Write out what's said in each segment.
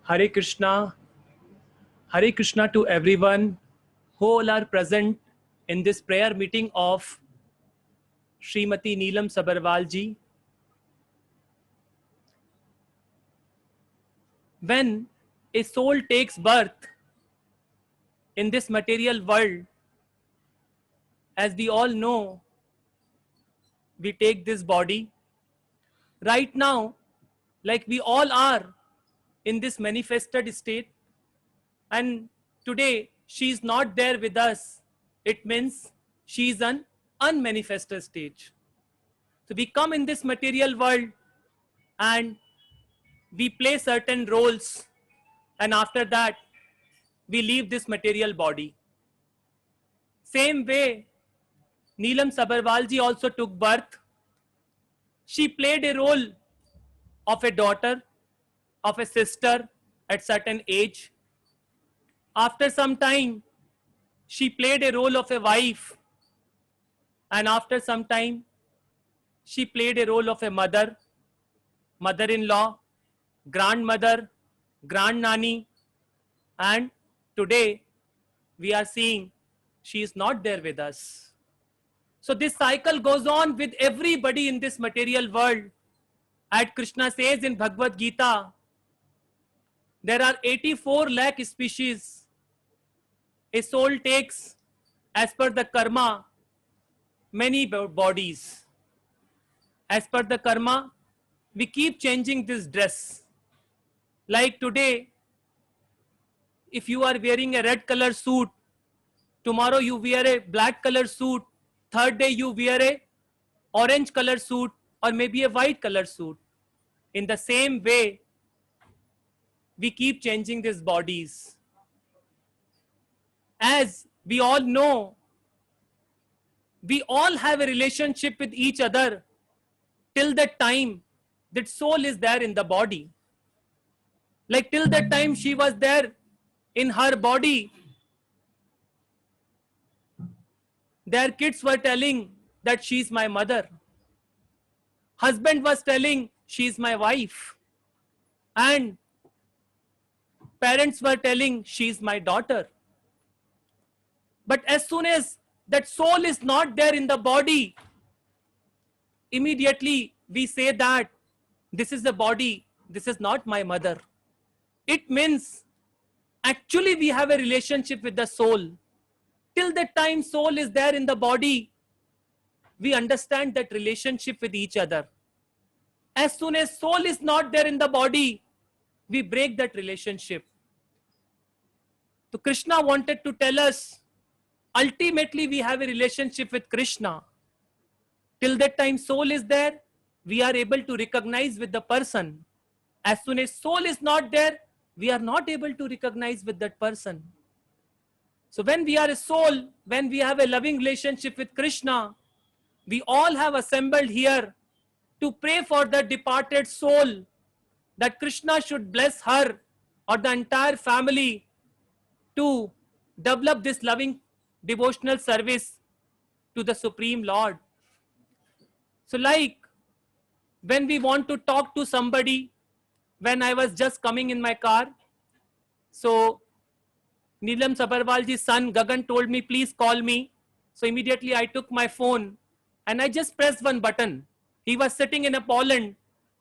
Hare Krishna. Hare Krishna to everyone who all are present in this prayer meeting of Srimati Neelam Sabharwal ji. When a soul takes birth in this material world, as we all know, we take this body. Right now, like we all are in this manifested state, and today she is not there with us. It means she is an unmanifested stage. So we come in this material world and we play certain roles, and after that we leave this material body. Same way, Neelam Sabharwal ji also took birth. She played a role of a daughter, of a sister at certain age. After some time, she played a role of a wife, and after some time, she played a role of a mother, mother-in-law, grandmother, grandnanny, and today we are seeing she is not there with us. So this cycle goes on with everybody in this material world. As Krishna says in Bhagavad Gita, there are 84 lakh species. A soul takes, as per the karma, many bodies. As per the karma, we keep changing this dress. Like today, if you are wearing a red color suit, tomorrow you wear a black color suit, third day you wear a orange color suit or maybe a white color suit. In the same way, we keep changing these bodies. As we all know, we all have a relationship with each other till the time that soul is there in the body. Like till that time she was there in her body, their kids were telling that she is my mother. Husband was telling she is my wife. And parents were telling she is my daughter. But as soon as that soul is not there in the body, immediately we say that this is the body, this is not my mother. It means actually we have a relationship with the soul. Till the time soul is there in the body, we understand that relationship with each other. As soon as soul is not there in the body, we break that relationship. So Krishna wanted to tell us, ultimately we have a relationship with Krishna. Till that time soul is there, we are able to recognize with the person. As soon as soul is not there, we are not able to recognize with that person. So when we are a soul, when we have a loving relationship with Krishna, we all have assembled here to pray for the departed soul, that Krishna should bless her or the entire family to develop this loving devotional service to the Supreme Lord. So like when we want to talk to somebody, when I was just coming in my car, so Neelam Sabharwalji's son Gagan told me, please call me. So immediately I took my phone and I just pressed one button. He was sitting in a Poland.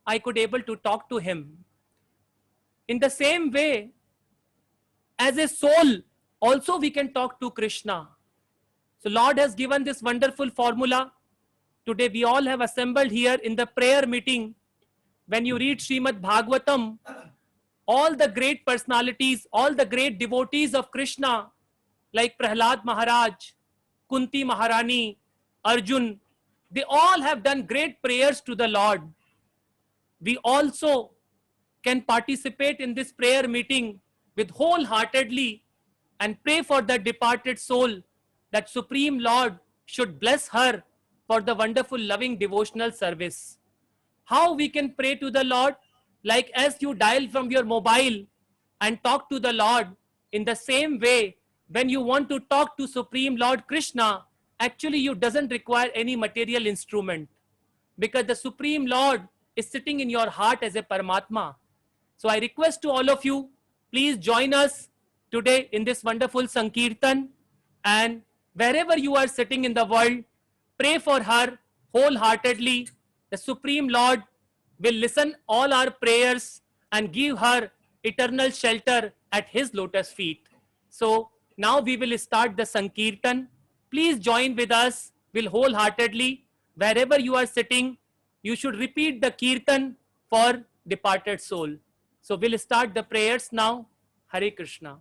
I could able to talk to him. In the same way, as a soul, also we can talk to Krishna. So Lord has given this wonderful formula. Today we all have assembled here in the prayer meeting. When you read Srimad Bhagavatam, all the great personalities, all the great devotees of Krishna, like Prahlad Maharaj, Kunti Maharani, Arjun, they all have done great prayers to the Lord. We also can participate in this prayer meeting with wholeheartedly and pray for the departed soul, that Supreme Lord should bless her for the wonderful loving devotional service. How we can pray to the Lord? Like as you dial from your mobile and talk to the Lord, in the same way, when you want to talk to Supreme Lord Krishna, actually you doesn't require any material instrument, because the Supreme Lord is sitting in your heart as a Paramatma. So I request to all of you, Please join us today in this wonderful Sankirtan, and wherever you are sitting in the world, pray for her wholeheartedly. The Supreme Lord will listen all our prayers and give her eternal shelter at his lotus feet. So now we will start the Sankirtan. Please join with us, will wholeheartedly. Wherever you are sitting, you should repeat the Kirtan for departed soul. So we'll start the prayers now. Hare Krishna.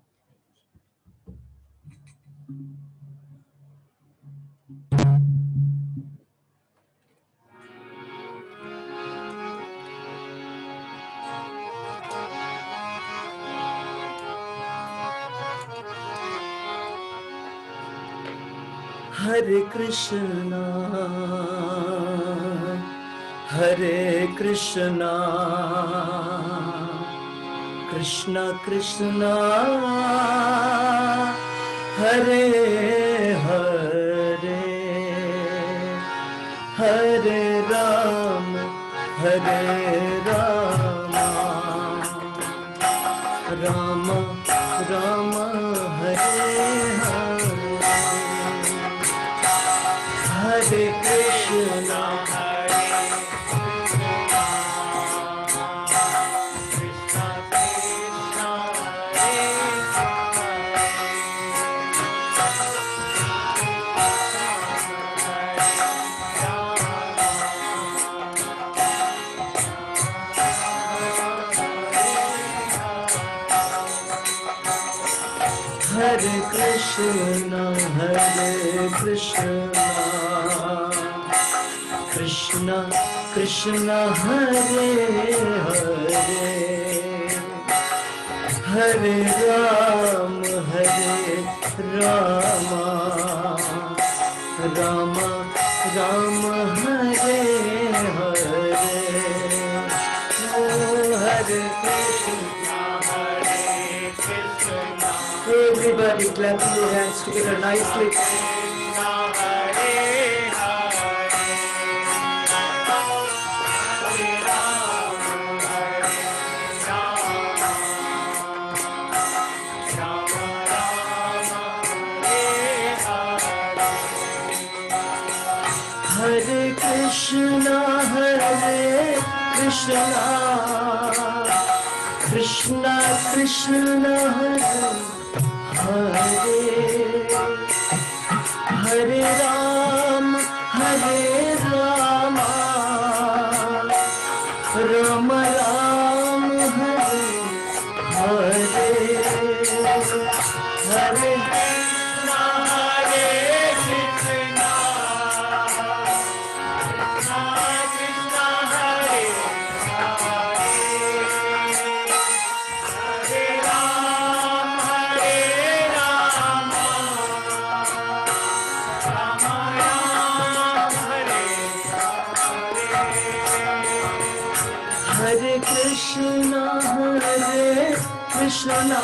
Hare Krishna, Hare Krishna, Krishna Krishna, Hare Hare, Hare Ram, Hare Rama, Rama Rama, Hare Hare. Hare Krishna, Hare Krishna, Krishna Krishna, Hare Krishna, Hare Krishna, Krishna Krishna, Hare Hare, Hare Ram, Hare Rama, Rama Rama, Hare Hare. Oh, Hare Krishna, Hare Krishna. Everybody clap your hands together nicely. Hare Krishna, Hare Krishna, Krishna Krishna, Hare Hare, Hare Ram, Hare Rama, Rama Ram, Hare Hare, Hare Krishna, Hare Krishna, Krishna Hare Hare, Hare Ram, Hare Rama, Rama Ram, Hare Hare. Hare Krishna, Hare Krishna,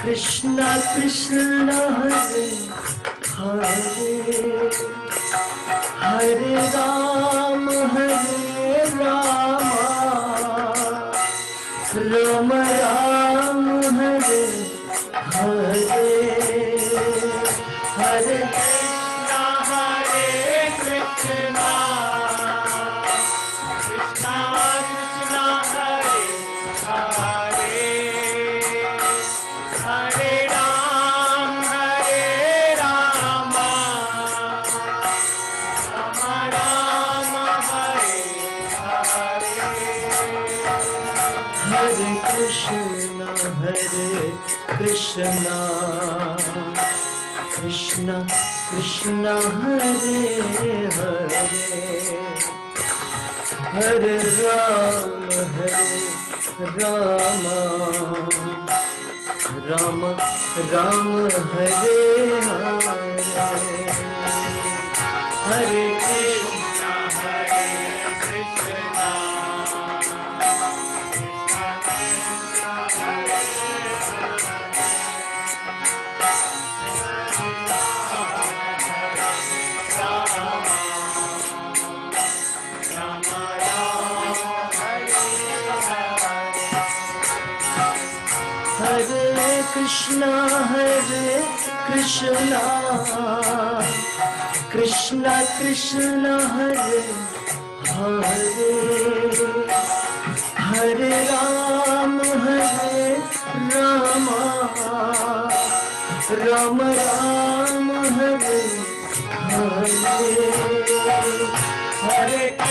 Krishna Krishna, Hare Hare, Hare Ram, Hare Rama, Rama Ram, Hare Hare, Hare Krishna, Hare Krishna, Krishna Krishna, Hare Hare, Hare Ram, Hare Rama, Rama Rama, Hare Hare. Hare Krishna, Hare Krishna, Krishna Krishna, Hare Hare, Hare Ram, Hare Rama, Rama Rama, Hare Hare, Hare Krishna, Hare Krishna, Krishna Hare Krishna Krishna Krishna Hare Hare Hare Rama Rama Rama Hare Hare Hare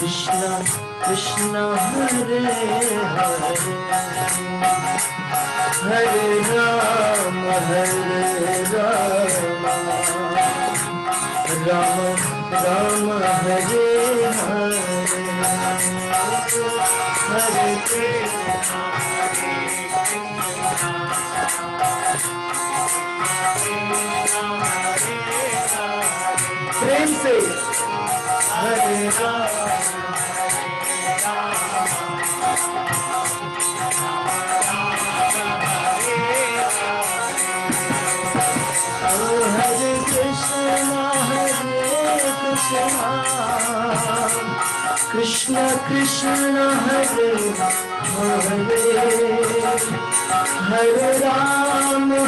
Krishna Krishna Hare Hare Hare Rama Rama Rama Hare Hare Hare Krishna प्रेम से हरे Ram Hare Krishna Krishna Krishna Hare Hare Hare Rama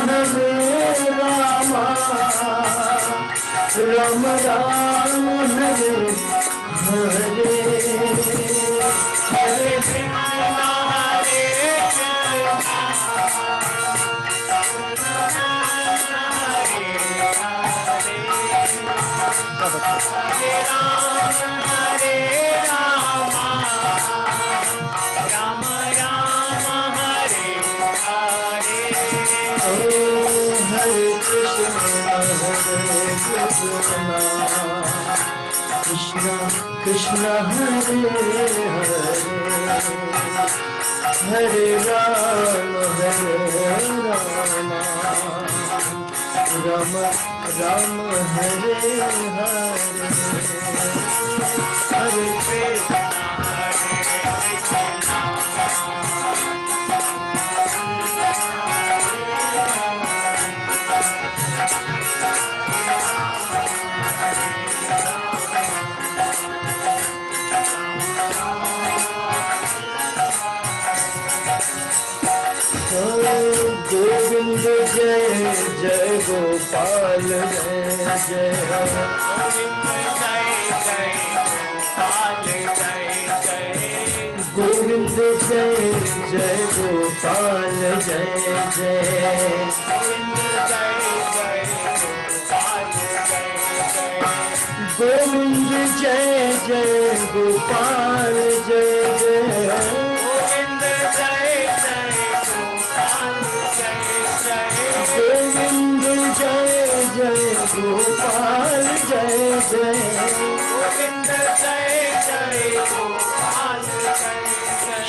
Rama Rama Hare Hare Hare Krishna Krishna Krishna Hare Hare Hare Rama Rama Rama Hare Hare Hare Krishna Govind Jai Jai Gopal Jai Jai Govind Jai Jai Gopal Jai Jai Govind Jai Jai Gopal Jai Jai Gopal Jai Jai Govind Jai Jai Gopal Jai Jai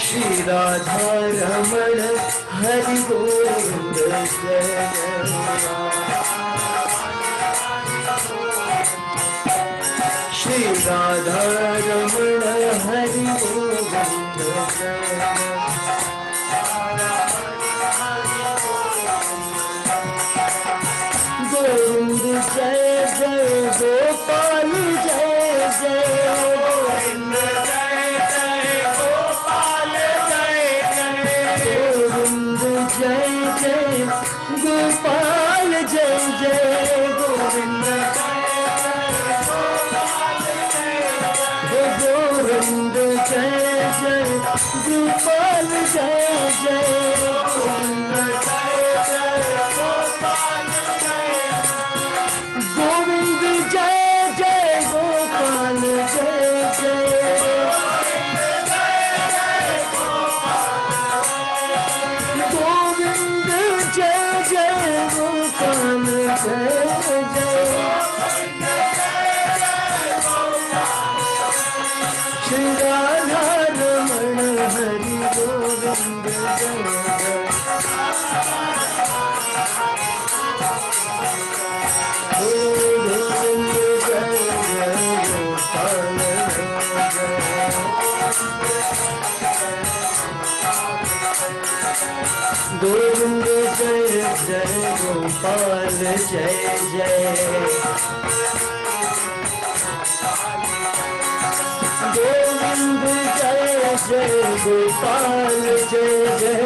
Shri Radha Ramana Hari Govind Jai Shri Radha Ramana Hari Govind Jai Jai Jai Gopal Jai Jai Govind Jai Jai Gopal Jai Jai Govind Jai Jai Gopal Jai Jai Govind Jai Govind Jai Jai Gopal Jai Jai Govind Govind जय जय गोपाल जय जय गोविंद जय जय गोपाल जय जय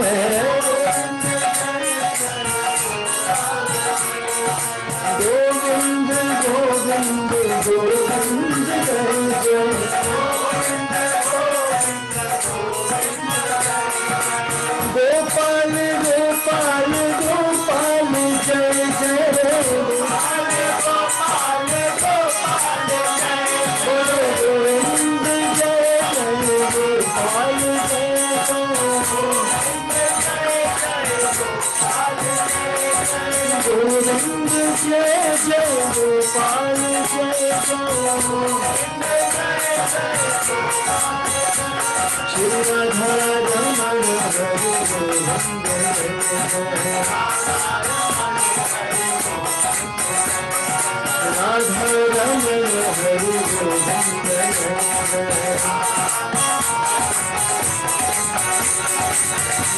गोविंद गोविंद गोविंद जय जय गोपाल गोपाल गोपाल जय जय गोपाल गोपाल गोपाल जय गोविंद जय जय गोपाल जय गोविंद जय जय गोपाल जय श्री राधा रमण हरि गोविंद राधा रमण हरि गोविंद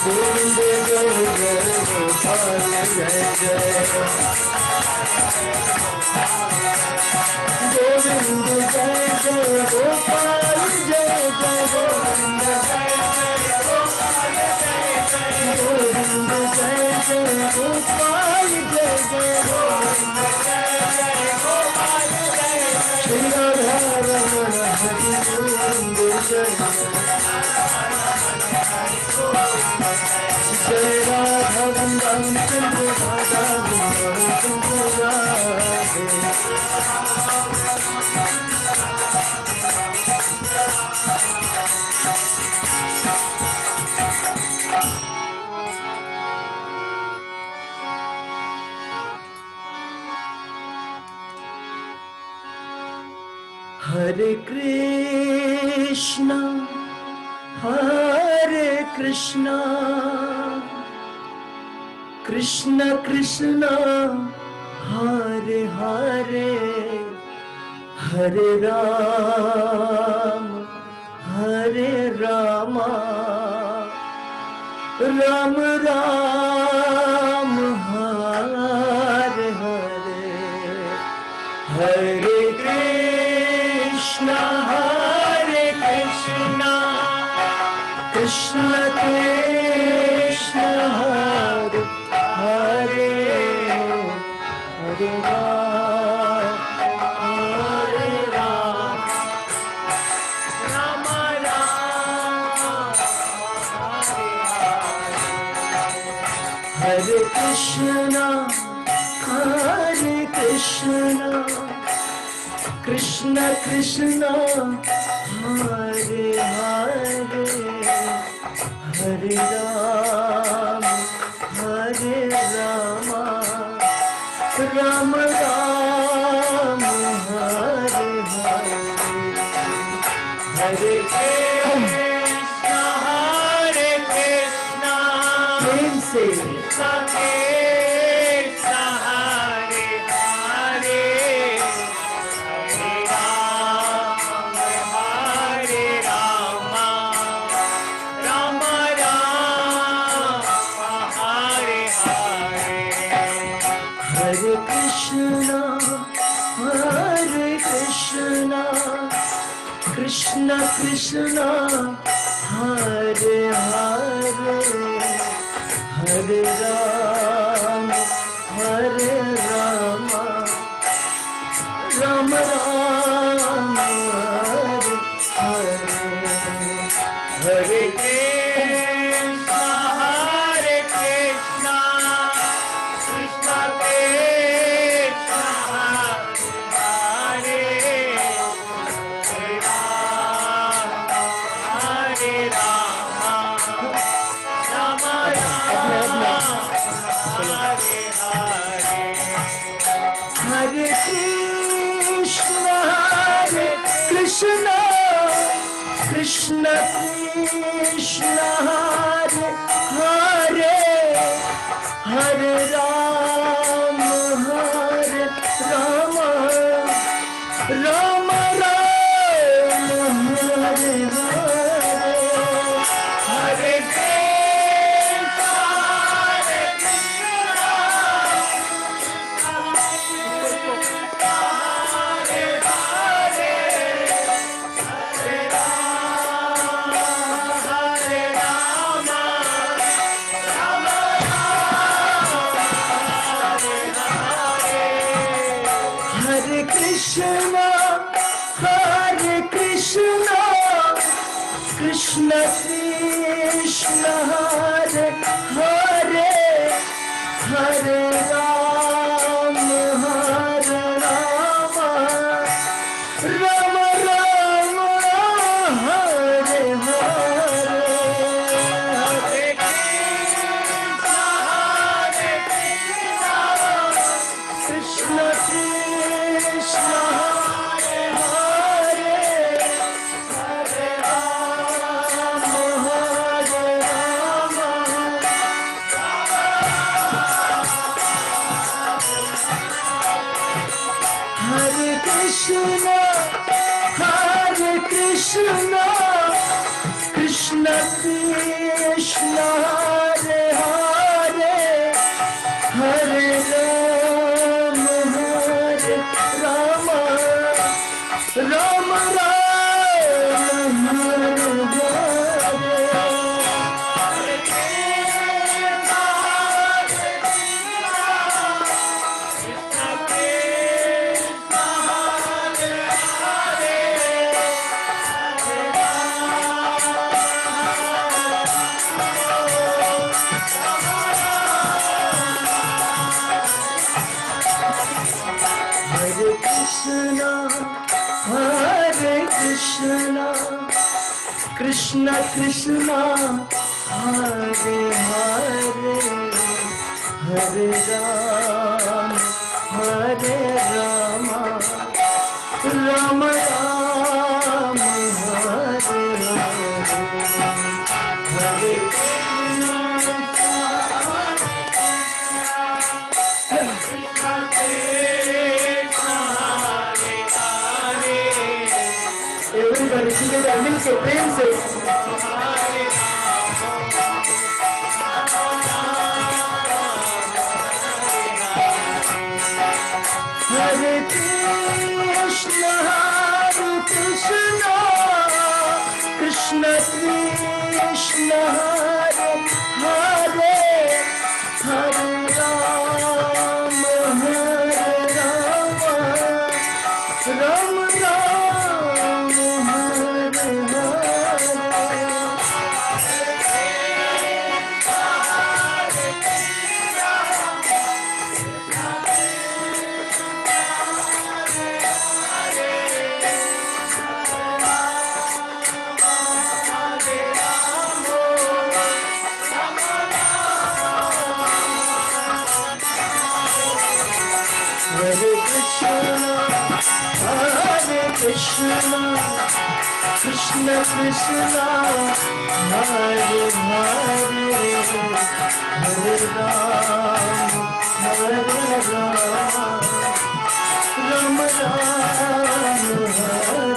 गोविंद जय जय गोपाल जय जय गोविंद जय जय गोपाल जय जय गोविंद जय जय गोपाल जय जय गोविंद श्री राधा रमण हरि गोविंद जय जय राधा वृंदावन चंद्र राधा वृंदावन चंद्र Radhe Hare Krishna, Hare Krishna, Krishna Krishna, Hare Hare, Hare Ram, Hare Rama, Ram Ram, Hare Hare, Hare Krishna, Hare Krishna, Krishna Krishna, Hare Hare, Hare Ram, Hare Ram, Rama Ram, Hare Krishna, Hare Krishna, Krishna Krishna, Hare Hare, Hare Ram, Hare Rama, Ram Ram, Hare Hare, Hare Krishna, Hare Krishna, prem se Krishna Krishna, Hare Hare, Hare Ram, Hare Rama, Rama Ram, Hare Hare, Hare Krishna, Hare Krishna, Krishna Krishna, Hare Hare, Hare Ram, Hare Rama, Ram Ram, Hare Hare, Hare Krishna, Hare Krishna, Krishna Krishna, Hare Hare, Hare Rama, Rama Rama, Hare Hare, Hare Krishna, Hare Krishna, Krishna Krishna, Hare Hare, Hare Ram, Hare Rama, Rama Ram, Hare Hare, Hare Krishna, Hare Ram, Hare Ram, Ram Ram, Hare Hare, Hare Krishna, Krishna, Hare Hare, Hare Ram, Hare Ram, Hare Krishna, Krishna Krishna, Hare Hare, Hare Ram, Hare Rama, Rama Ram, Hare Hare Krishna, Krishna Krishna, Hare Hare, Hare Ram, Hare Rama, Rama Ram, Hare Hare, Hare Everybody together, मिलके प्रेम से Hare Krishna, Krishna Krishna, Hare Hare, Hare Ram, Hare Rama, Rama Ram, Hare Hare. Hare Krishna, Krishna Krishna, Hare Hare, Hare Ram, Hare Rama, Rama Ram, Hare Hare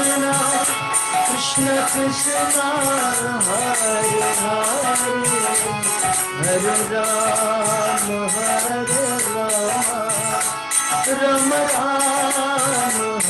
Krishna, Krishna Krishna, Hare Hare, Hare Ram, Hare Rama, Rama Ram,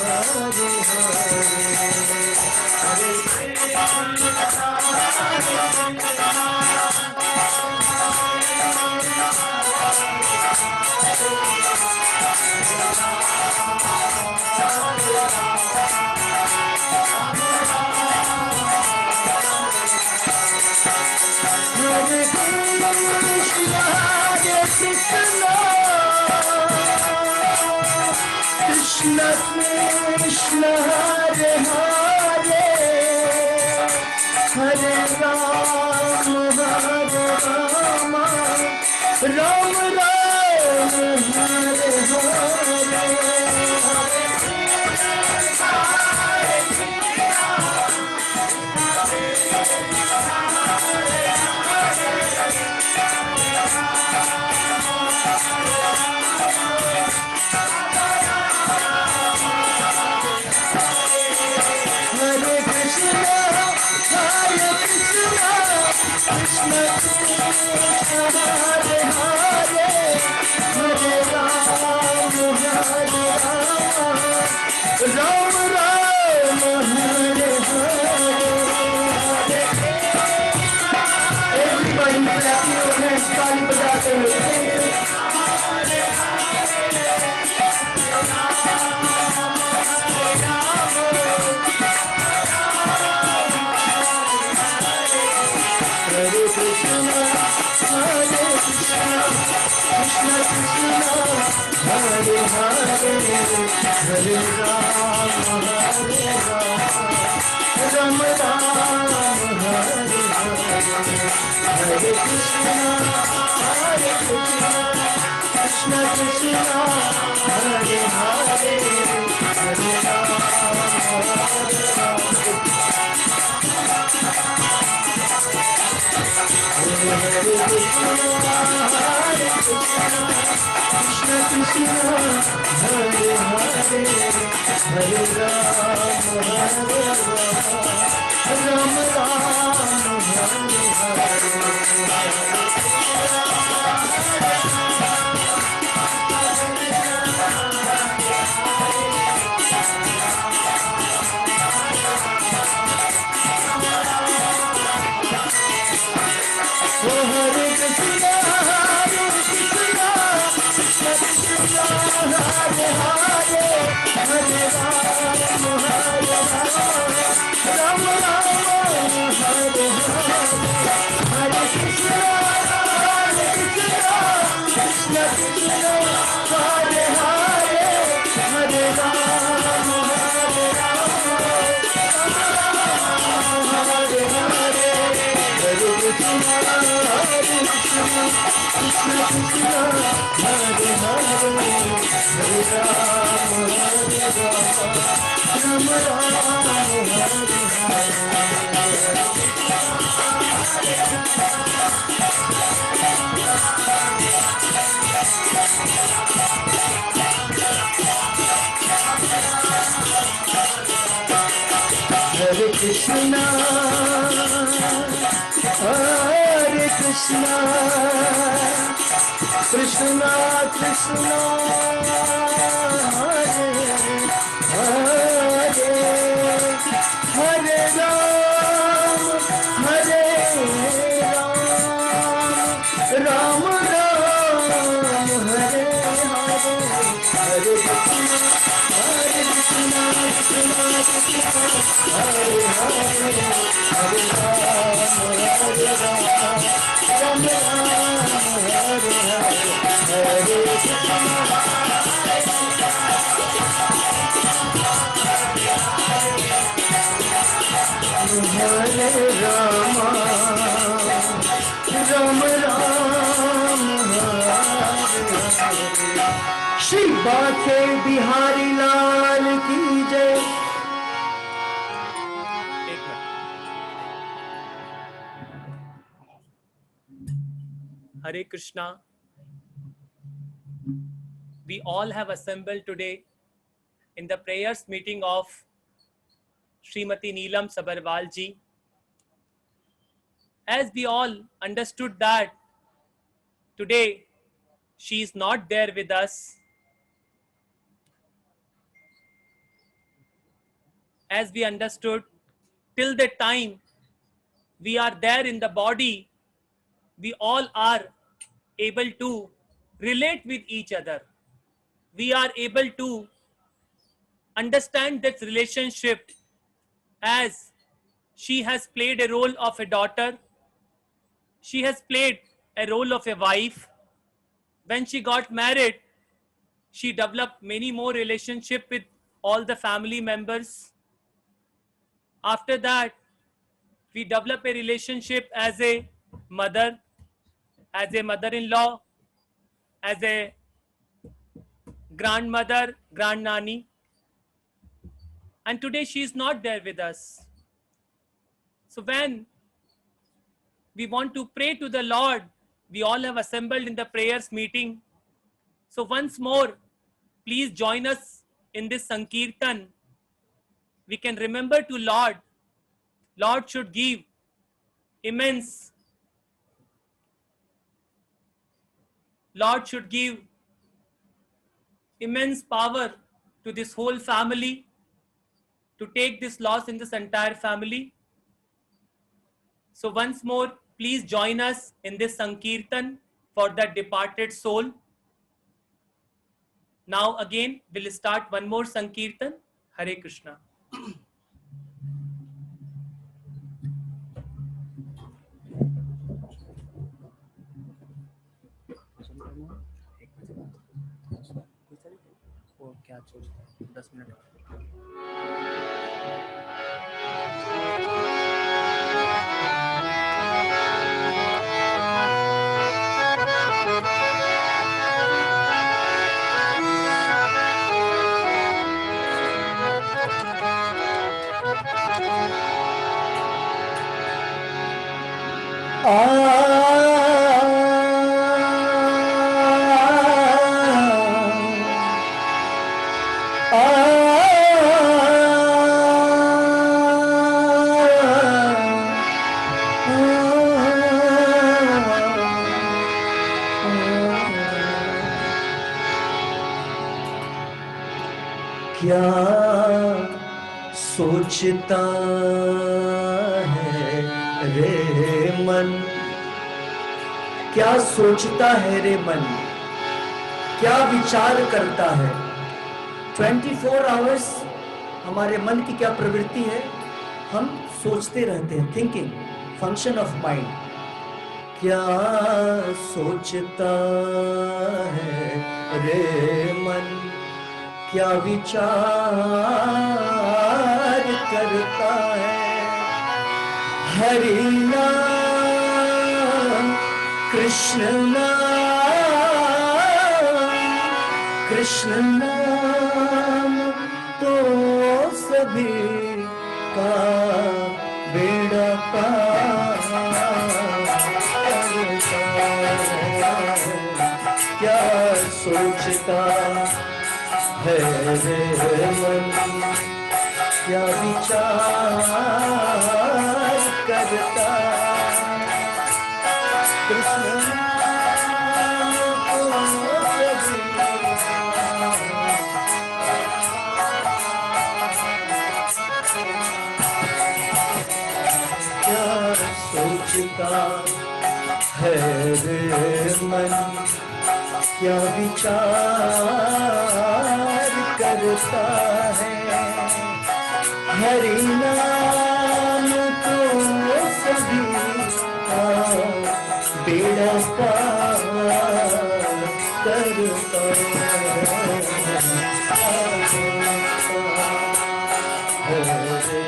Hare Krishna Krishna, Hare Hare, Hare Ram, Hare Rama, Rama Ram, Hare Hare Hare Krishna, Hare Krishna, Krishna Krishna, Hare Hare, Hare Ram, Hare Ram, Ram Ram, Hare Hare, Hare Krishna, Hare Krishna, Krishna Krishna, Hare Hare, Hare Ram, Hare Ram, Ram Ram, Hare Hare, Hare Krishna, Hare Rama, Ram Ram, Hare Hare. Shri Banke Bihari लाल की जय। एक minute. Hare Krishna. We all have assembled today in the prayers meeting of Srimati Neelam Sabharwal ji. As we all understood that today she is not there with us, as we understood, till the time we are there in the body, we all are able to relate with each other. We are able to understand that relationship, as she has played a role of a daughter, she has played a role of a wife. When she got married, she developed many more relationship with all the family members. After that, we develop a relationship as a mother, as a mother-in-law, as a grandmother, grandnanny. And today she is not there with us. So when we want to pray to the Lord, we all have assembled in the prayers meeting. So once more, please join us in this Sankirtan. We can remember to Lord. Lord should give immense, Lord should give immense power to this whole family to take this loss in this entire family. So once more, please join us in this Sankirtan for the departed soul. Now again, we'll start one more Sankirtan. Hare Krishna. आज सोचता हूँ 10 minute और। क्या सोचता है रे मन, क्या सोचता है रे मन, क्या विचार करता है। 24 आवर्स हमारे मन की क्या प्रवृत्ति है, हम सोचते रहते हैं। Thinking, function of mind. क्या सोचता है रे मन, क्या विचार करता है। हरि नाम कृष्ण नाम, कृष्ण नाम तो सभी का बेड़ा पार करता है। क्या सोचता है रे मन, क्या विचार करता। कृष्ण क्या सोचता है रे मन, क्या विचार करता है। हरि नाम तो सभी का बेड़ा पार करता है रे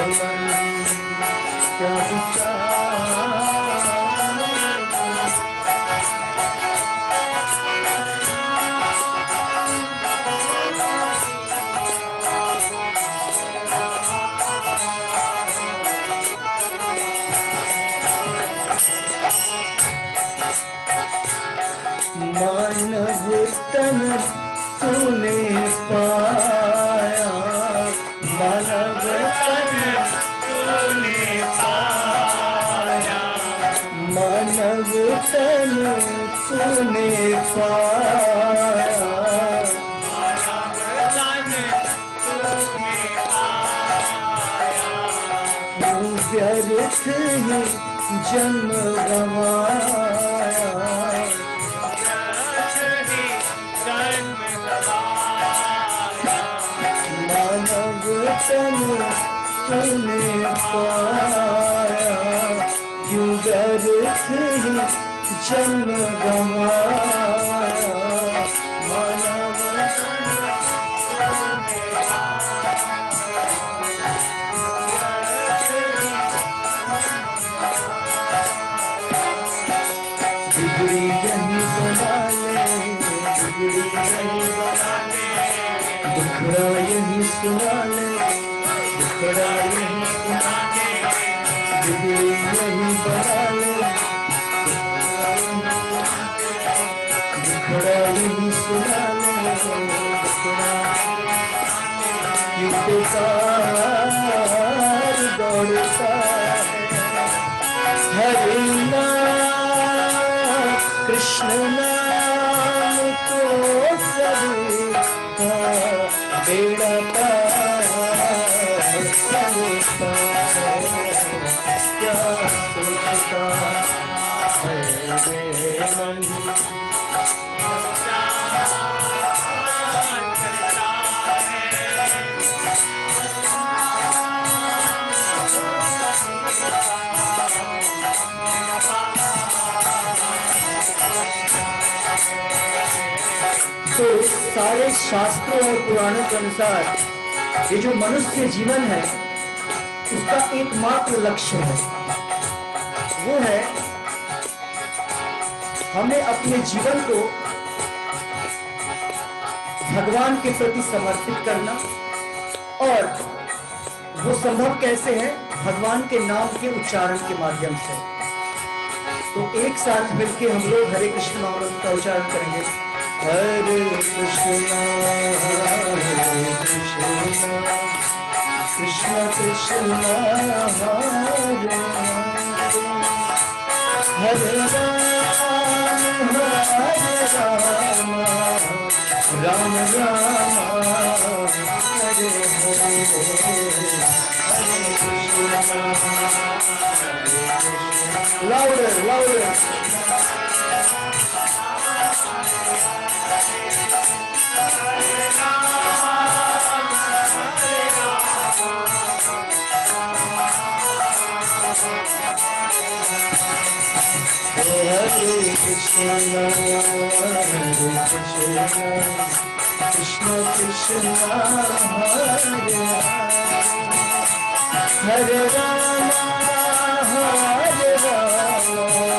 मन, क्या विचार। मानव तन तूने पाया, मानव तन तूने पाया, मानव तन तूने पाया, मानव तन तूने पाया। तू व्यर्थ ही जन्म गवाया, मानव तन तूने पाया, क्यों व्यर्थ ही जन्म गवाया। मानव बिगड़ी यही बना ले, बिगड़ी यही बना ले, दुखड़ा यही सुना ले, दुखड़ा यही सुना ले, बिगड़ी यही बना ले, दुखड़ा यही सुना ले, दुखड़ा क्यों बेकार दौड़ता है। हरि नाम कृष्ण नाम को सभी का बेड़ा पार करता है। क्या सोचता है रे मन, तो सारे शास्त्रों और पुराणों के अनुसार ये जो मनुष्य जीवन है उसका एकमात्र लक्ष्य है, वो है हमें अपने जीवन को भगवान के प्रति समर्पित करना। और वो संभव कैसे है? भगवान के नाम के उच्चारण के माध्यम से। तो एक साथ मिलके हम लोग हरे कृष्ण महामंत्र का उच्चारण करेंगे। हरे कृष्ण कृष्ण कृष्ण हरे राम राम राम हरे louder louder Hare Krishna Krishna Krishna Hare Hare Rama Hare Rama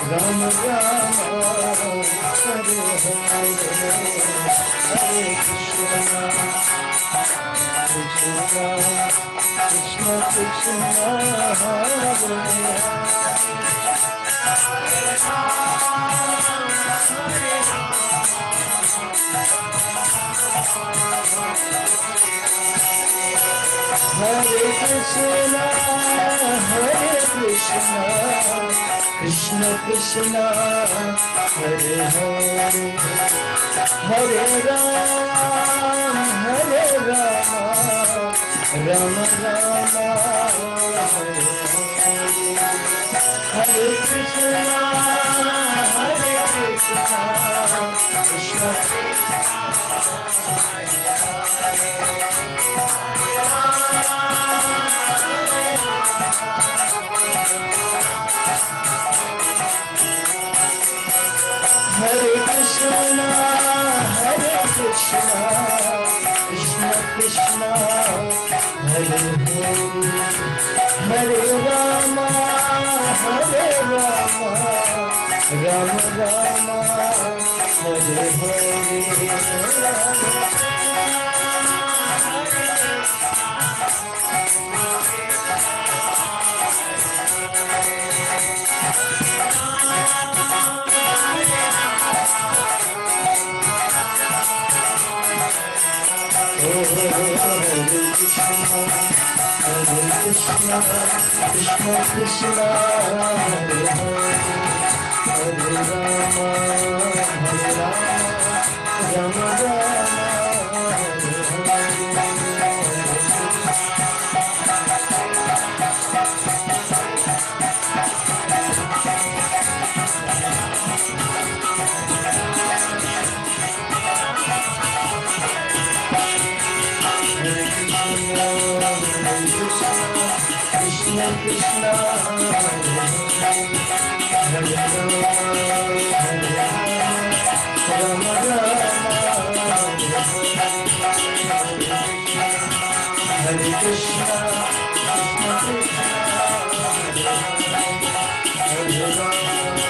Rama Rama Hare Hare Hare Krishna Krishna Krishna Krishna Hare Hare Krishna, Hare Krishna, Krishna Krishna, Hare Hare, Hare Ram, Hare Rama, Rama Rama, Hare Hare, Hare Krishna, Hare Krishna, Krishna Hare Krishna, Hare Krishna, Krishna Krishna, Hare Hare, Hare Rama, Hare Rama, Rama Rama, Hare Hare. Krishna, Krishna Krishna, Hare Hare, Hare Rama, Hare Rama, Rama Rama, Krishna Krishna, Hare Rama, Hare Krishna, Krishna Krishna, Hare Rama, Hare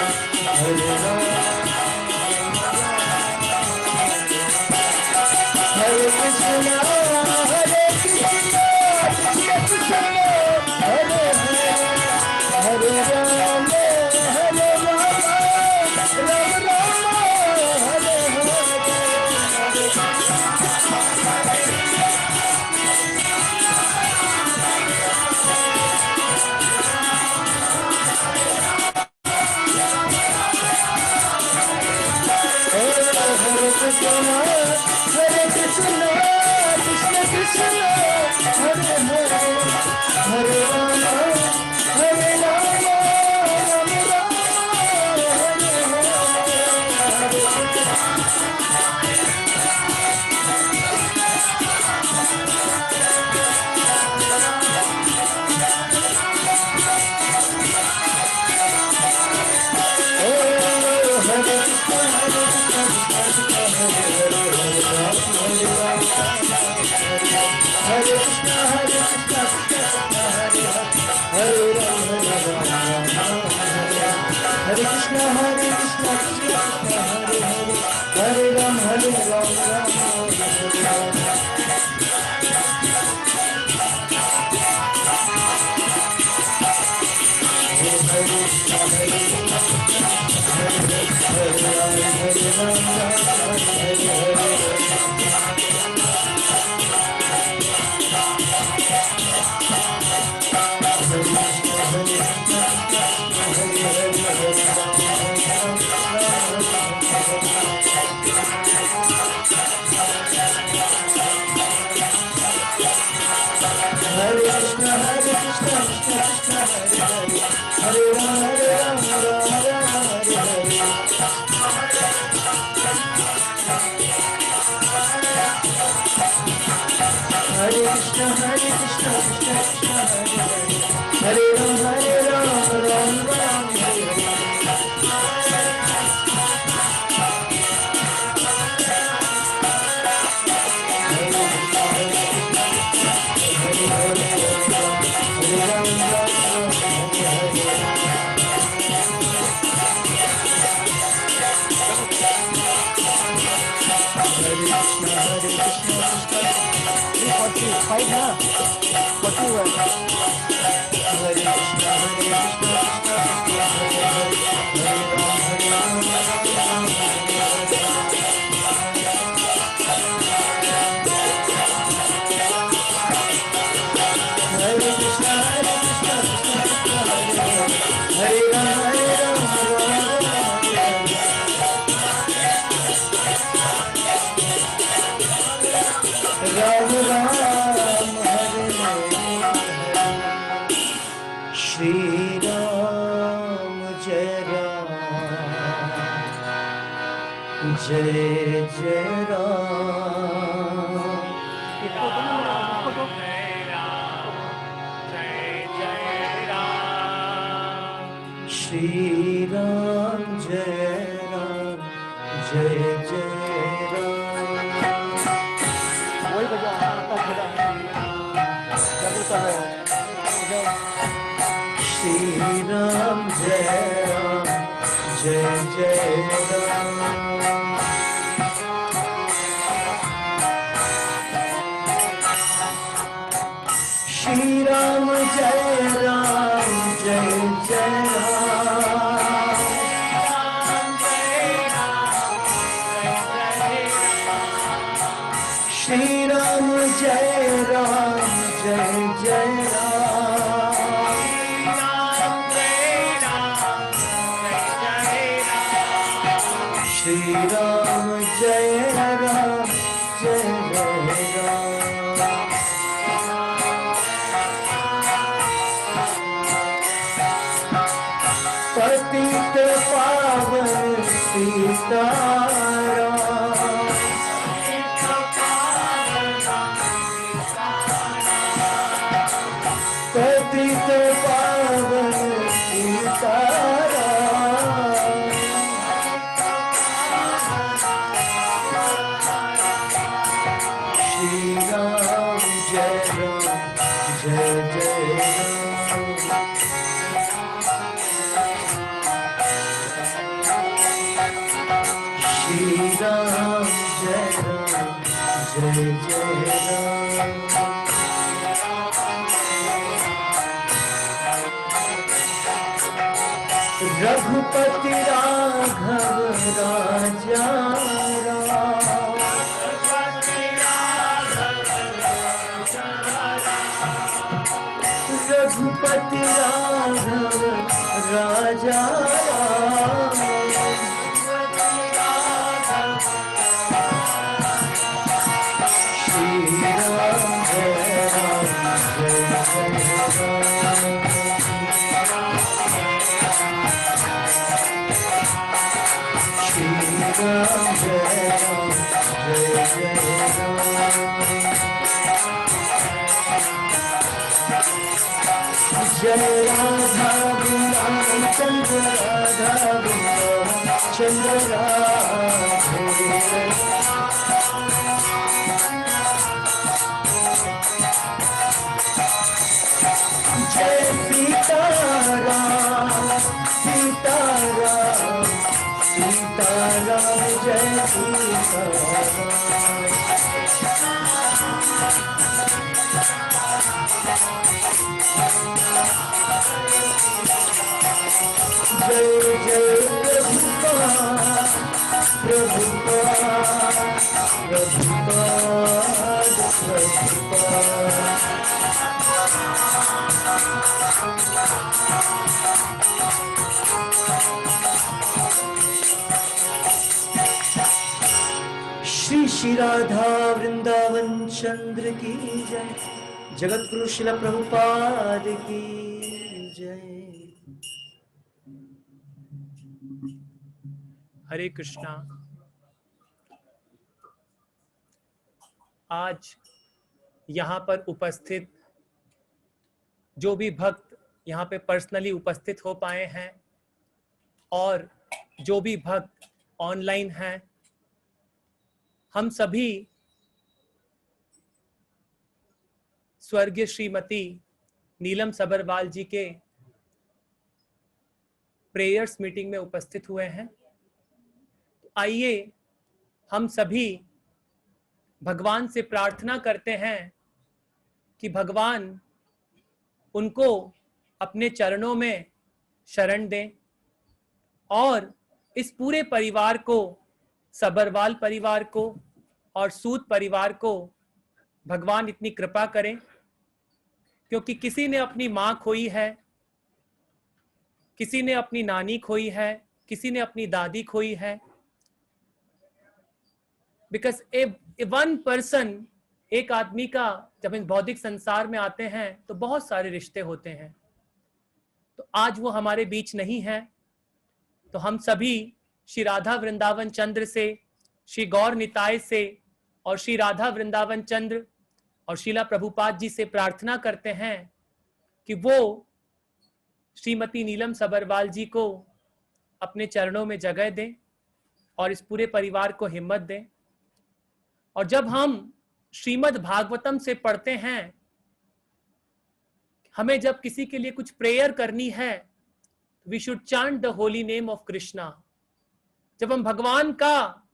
Rama, Hare Krishna, Hare Krishna, Krishna Krishna, Hare Hare, Hare Rama, Hare Rama, Rama Rama, Hare Hare Krishna, Hare Krishna, Krishna Krishna, Hare Hare, Hare Rama, Hare Rama, Rama Rama, Hare Hare Krishna, Hare Krishna, Krishna Krishna, Hare Hare. Hare Krishna, Hare Krishna, Krishna Krishna, Hare Hare, Hare Krishna, Hare Krishna, Krishna Krishna, Hare Ram, Ram Ram, Hare Ram. जय जय राम, श्री राम जय राम, जय जय राम। वही बजा श्री राम जय राम, जय जय राम। श्री राम जय राम, जय जय राम। श्री राम जय राम, जय जय राम। श्री राम जय राम, जय जय राम। पतित पावन सीताराम, पतित पावन सीताराम। श्री राम जय राम, जय जय राम। श्री राम जय राम, जय जय राम। रघुपति राघव राजा राम, रघुपति राघव राजा राम। श्री राम जय राम, जय जय राम। श्री राम जय राम, जय जय राम। जय राधा वृंदावन चंद्र, राधा वृंदावन चंद्र राधे। श्री श्री राधा वृंदावन चंद्र की जय। जगत गुरु शिला प्रभुपाद की जय। हरे कृष्णा। आज यहाँ पर उपस्थित जो भी भक्त यहाँ पे पर्सनली उपस्थित हो पाए हैं और जो भी भक्त ऑनलाइन हैं, हम सभी स्वर्गीय श्रीमती नीलम सबरवाल जी के प्रेयर्स मीटिंग में उपस्थित हुए हैं। तो आइए हम सभी भगवान से प्रार्थना करते हैं कि भगवान उनको अपने चरणों में शरण दें और इस पूरे परिवार को, सबरवाल परिवार को और सूद परिवार को भगवान इतनी कृपा करें, क्योंकि किसी ने अपनी माँ खोई है, किसी ने अपनी नानी खोई है, किसी ने अपनी दादी खोई है। बिकॉज वन पर्सन, एक आदमी का जब इस भौतिक संसार में आते हैं तो बहुत सारे रिश्ते होते हैं। तो आज वो हमारे बीच नहीं है, तो हम सभी श्री राधा वृंदावन चंद्र से, श्री गौर निताय से और श्री राधा वृंदावन चंद्र और शीला प्रभुपाद जी से प्रार्थना करते हैं कि वो श्रीमती नीलम सबरवाल जी को अपने चरणों में जगह दें और इस पूरे परिवार को हिम्मत दें। और जब हम श्रीमद् भागवतम से पढ़ते हैं, हमें जब किसी के लिए कुछ प्रेयर करनी है, we should chant the holy name of Krishna. जब हम भगवान का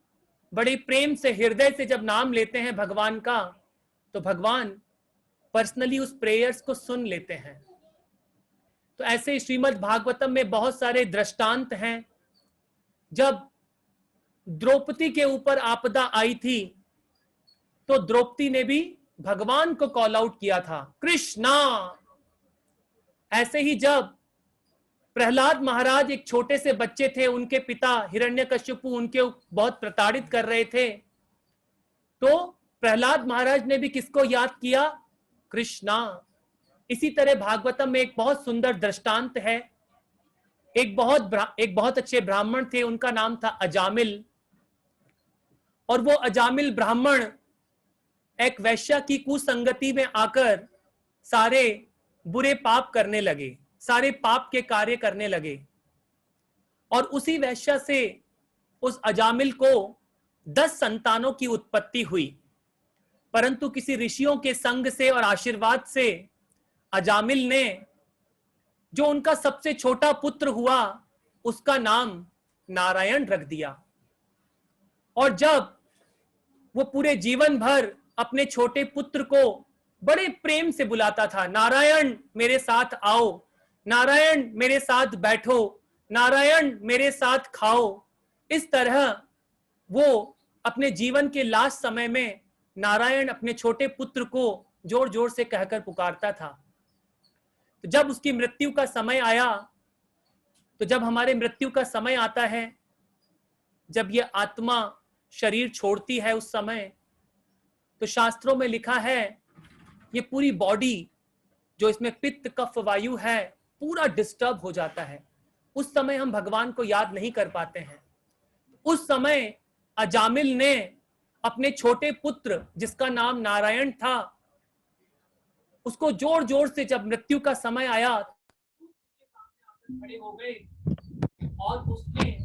बड़े प्रेम से, हृदय से जब नाम लेते हैं भगवान का, तो भगवान पर्सनली उस प्रेयर्स को सुन लेते हैं। तो ऐसे श्रीमद् भागवतम में बहुत सारे दृष्टांत हैं। जब द्रौपदी के ऊपर आपदा आई थी तो द्रौपदी ने भी भगवान को कॉल आउट किया था, कृष्णा। ऐसे ही जब प्रहलाद महाराज एक छोटे से बच्चे थे, उनके पिता हिरण्यकश्यपु उनके बहुत प्रताड़ित कर रहे थे, तो प्रहलाद महाराज ने भी किसको याद किया? कृष्णा। इसी तरह भागवतम में एक बहुत सुंदर दृष्टांत है। एक बहुत अच्छे ब्राह्मण थे, उनका नाम था अजामिल। और वो अजामिल ब्राह्मण एक वैश्या की कुसंगति में आकर सारे बुरे पाप करने लगे, सारे पाप के कार्य करने लगे। और उसी वैश्या से उस अजामिल को 10 संतानों की उत्पत्ति हुई। परंतु किसी ऋषियों के संग से और आशीर्वाद से अजामिल ने जो उनका सबसे छोटा पुत्र हुआ, उसका नाम नारायण रख दिया। और जब वो पूरे जीवन भर अपने छोटे पुत्र को बड़े प्रेम से बुलाता था, नारायण मेरे साथ आओ, नारायण मेरे साथ बैठो, नारायण मेरे साथ खाओ, इस तरह वो अपने जीवन के लास्ट समय में नारायण अपने छोटे पुत्र को जोर जोर से कहकर पुकारता था। तो जब उसकी मृत्यु का समय आया, तो जब हमारे मृत्यु का समय आता है, जब ये आत्मा शरीर छोड़ती है, उस समय तो शास्त्रों में लिखा है ये पूरी बॉडी जो इसमें पित्त कफ वायु है पूरा डिस्टर्ब हो जाता है। उस समय हम भगवान को याद नहीं कर पाते हैं। उस समय अजामिल ने अपने छोटे पुत्र जिसका नाम नारायण था, उसको जोर जोर से जब मृत्यु का समय आया खड़े हो गए और उसने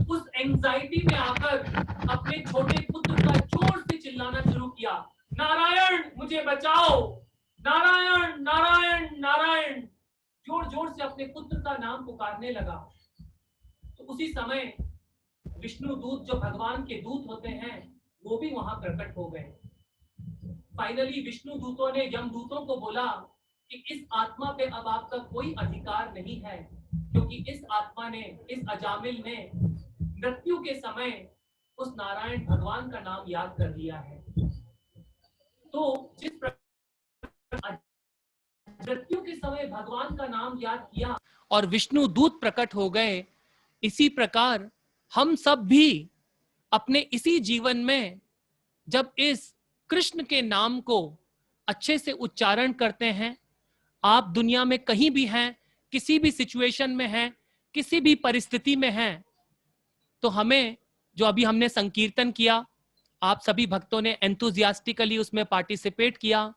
उस एंजाइटी में आकर अपने छोटे पुत्र का जोर से चिल्लाना शुरू किया, नारायण मुझे बचाओ, नारायण नारायण नारायण, जोर जोर से अपने पुत्र का नाम पुकारने लगा। तो उसी समय विष्णु दूत जो भगवान के दूत होते हैं वो भी वहां प्रकट हो गए। फाइनली विष्णु दूतों ने यमदूतों को बोला कि इस आत्मा पे अब आपका कोई अधिकार नहीं है, क्योंकि इस आत्मा ने, इस अजामिल ने मृत्यु के समय उस नारायण भगवान का नाम याद कर लिया है। तो जिस प्रकार मृत्यु के समय भगवान का नाम याद किया और विष्णु दूत प्रकट हो गए, इसी प्रकार हम सब भी अपने इसी जीवन में जब इस कृष्ण के नाम को अच्छे से उच्चारण करते हैं, आप दुनिया में कहीं भी हैं, किसी भी सिचुएशन में हैं, किसी भी परिस्थिति में हैं, तो हमें जो अभी हमने संकीर्तन किया, आप सभी भक्तों ने एंथुजियास्टिकली उसमें पार्टिसिपेट किया,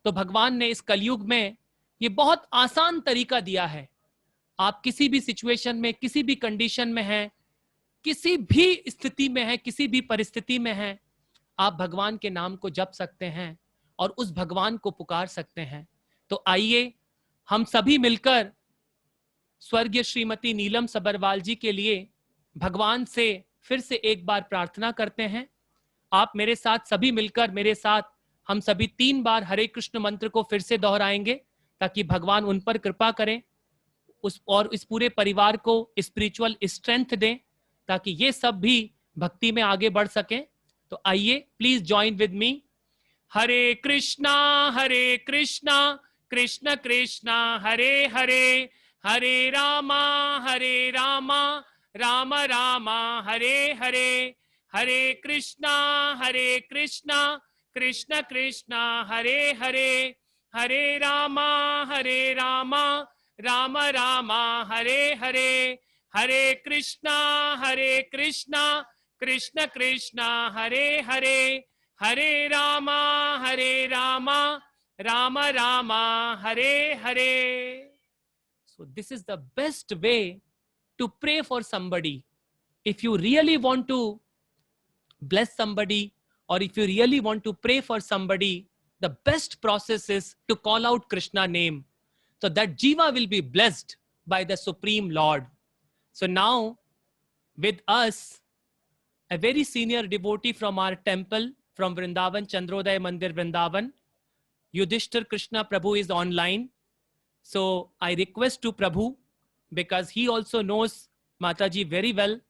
तो भगवान ने इस कलयुग में ये बहुत आसान तरीका दिया है। आप किसी भी सिचुएशन में, किसी भी कंडीशन में हैं, किसी भी स्थिति में हैं, किसी भी परिस्थिति में हैं, आप भगवान के नाम को जप सकते हैं और उस भगवान को पुकार सकते हैं। तो आइए हम सभी मिलकर स्वर्गीय श्रीमती नीलम सबरवाल जी के लिए भगवान से फिर से एक बार प्रार्थना करते हैं। आप मेरे साथ सभी मिलकर मेरे साथ हम सभी 3 बार हरे कृष्ण मंत्र को फिर से दोहराएंगे ताकि भगवान उन पर कृपा करें और इस पूरे परिवार को स्पिरिचुअल स्ट्रेंथ दें ताकि ये सब भी भक्ति में आगे बढ़ सकें। तो आइए please join with me. Hare Krishna Krishna Krishna Hare Hare, Hare Rama Ram Rama Hare Hare, Hare Krishna Krishna Krishna Hare Hare, Hare Rama Ram Rama Hare Hare, Hare Krishna Krishna Krishna Hare Hare, Hare Rama Ram Rama Hare Hare. So this is the best way to pray for somebody. If you really want to bless somebody, or if you really want to pray for somebody, the best process is to call out Krishna name, so that jiva will be blessed by the Supreme Lord. So now with us, a very senior devotee from our temple, from Vrindavan, Chandrodaya Mandir, Vrindavan, Yudhishthir Krishna Prabhu is online. So I request to Prabhu, because he also knows Mataji very well,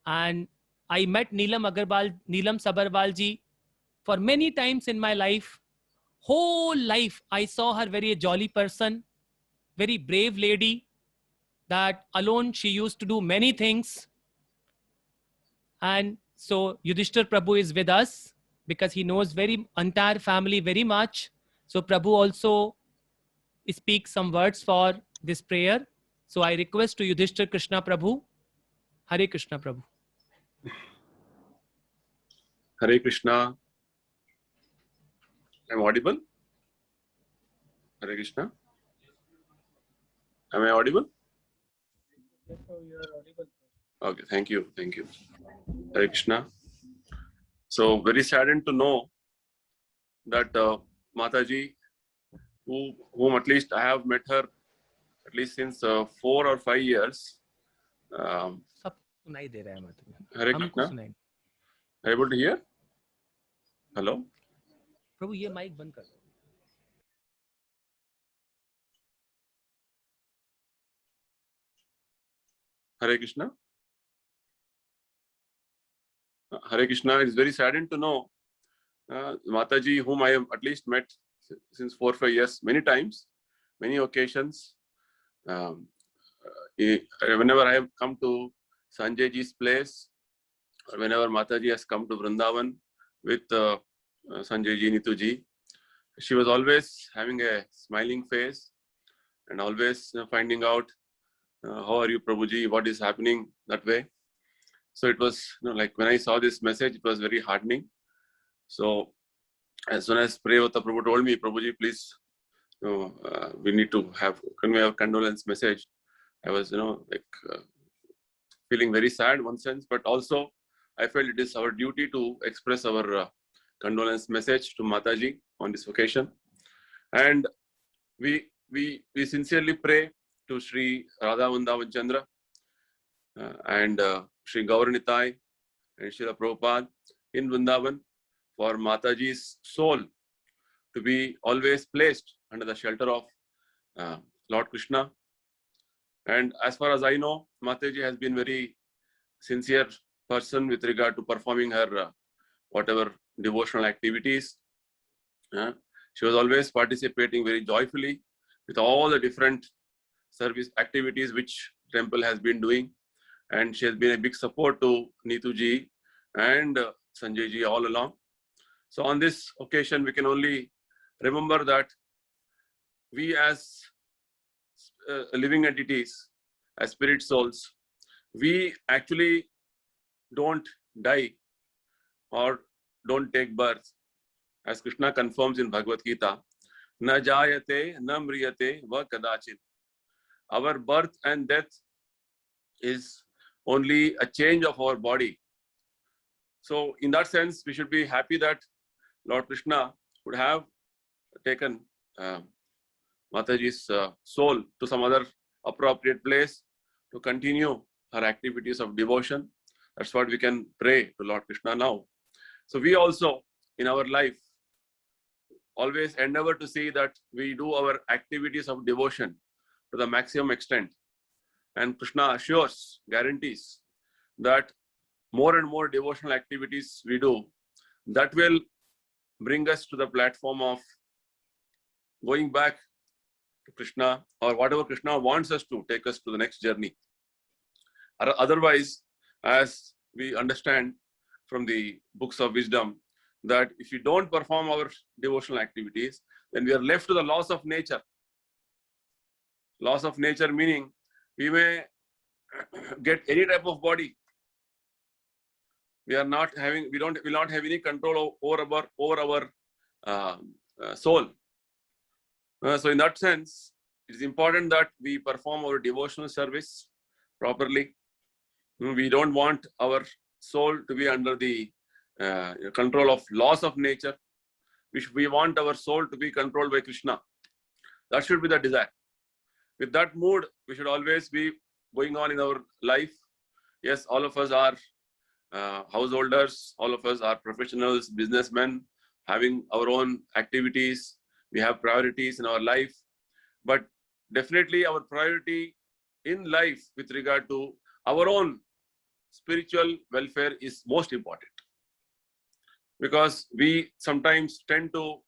and I met Neelam Sabharwal ji for many times in my life. Whole life I saw her very jolly person, very brave lady, that alone she used to do many things. And so Yudhishthir Prabhu is with us because he knows very entire family very much. So Prabhu also speak some words for this prayer. So I request to Yudhishthir Krishna Prabhu. Hare Krishna Prabhu. Hare Krishna. I'm audible? Hare Krishna. Am I audible? Yes, sir, you are audible. Okay, thank you. Thank you. Hare Krishna. So very saddened to know that Mataji, whom at least I have met her at least since 4 or 5 years. सब सुनाई दे रहा है मतलब। Hare हमको Krishna. सुनाई। Are you able to hear? Hello? प्रभु ये mic बंद कर दो। Hare Krishna. Hare Krishna. It's very saddened to know Mataji, whom I have at least met since 4 or 5 years, many times, many occasions. Whenever I have come to Sanjay ji's place, or whenever Mataji has come to Vrindavan with Sanjay ji, Nitu ji, she was always having a smiling face and always finding out how are you, Prabhuji, what is happening, that way. So it was, like when I saw this message, it was very heartening. So as soon as Prayavata Prabhu told me, Prabhuji, please, we need to convey our condolence message, I was, feeling very sad in one sense, but also I felt it is our duty to express our condolence message to Mataji on this occasion. And we sincerely pray to Sri Radha Vrindavan Chandra and Sri Gauranitai and Srila Prabhupada in Vrindavan for Mataji's soul to be always placed under the shelter of Lord Krishna. And as far as I know, Mataji has been very sincere person with regard to performing her whatever devotional activities. She was always participating very joyfully with all the different service activities which temple has been doing, and she has been a big support to Neetu ji and Sanjay ji all along. So on this occasion, we can only remember that we as living entities, as spirit souls, we actually don't die or don't take birth. As Krishna confirms in Bhagavad Gita, na jayate na mriyate va kadachit. Our birth and death is only a change of our body. So in that sense, we should be happy that Lord Krishna would have taken Mataji's soul to some other appropriate place to continue her activities of devotion. That's what we can pray to Lord Krishna now. So we also, in our life, always endeavor to see that we do our activities of devotion to the maximum extent. And Krishna assures, guarantees that more and more devotional activities we do, that will bring us to the platform of going back to Krishna, or whatever Krishna wants us to take us to the next journey. Otherwise, as we understand from the books of wisdom, that if we don't perform our devotional activities, then we are left to the laws of nature. Laws of nature meaning we may get any type of body. We will not have any control over our soul. So in that sense, it is important that we perform our devotional service properly. We don't want our soul to be under the control of laws of nature. We want our soul to be controlled by Krishna. That should be the desire. With that mood, we should always be going on in our life. Yes, all of us are householders, all of us are professionals, businessmen, having our own activities. We have priorities in our life. But definitely our priority in life with regard to our own spiritual welfare is most important. Because we sometimes tend to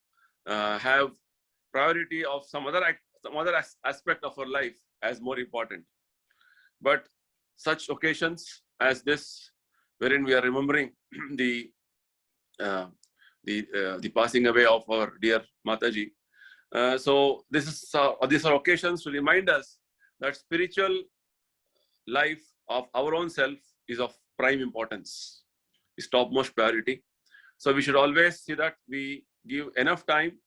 have priority of some other aspect of our life as more important. But such occasions as this, wherein we are remembering the passing away of our dear Mataji, so these are occasions to remind us that spiritual life of our own self is of prime importance, is topmost priority. So we should always see that we give enough time,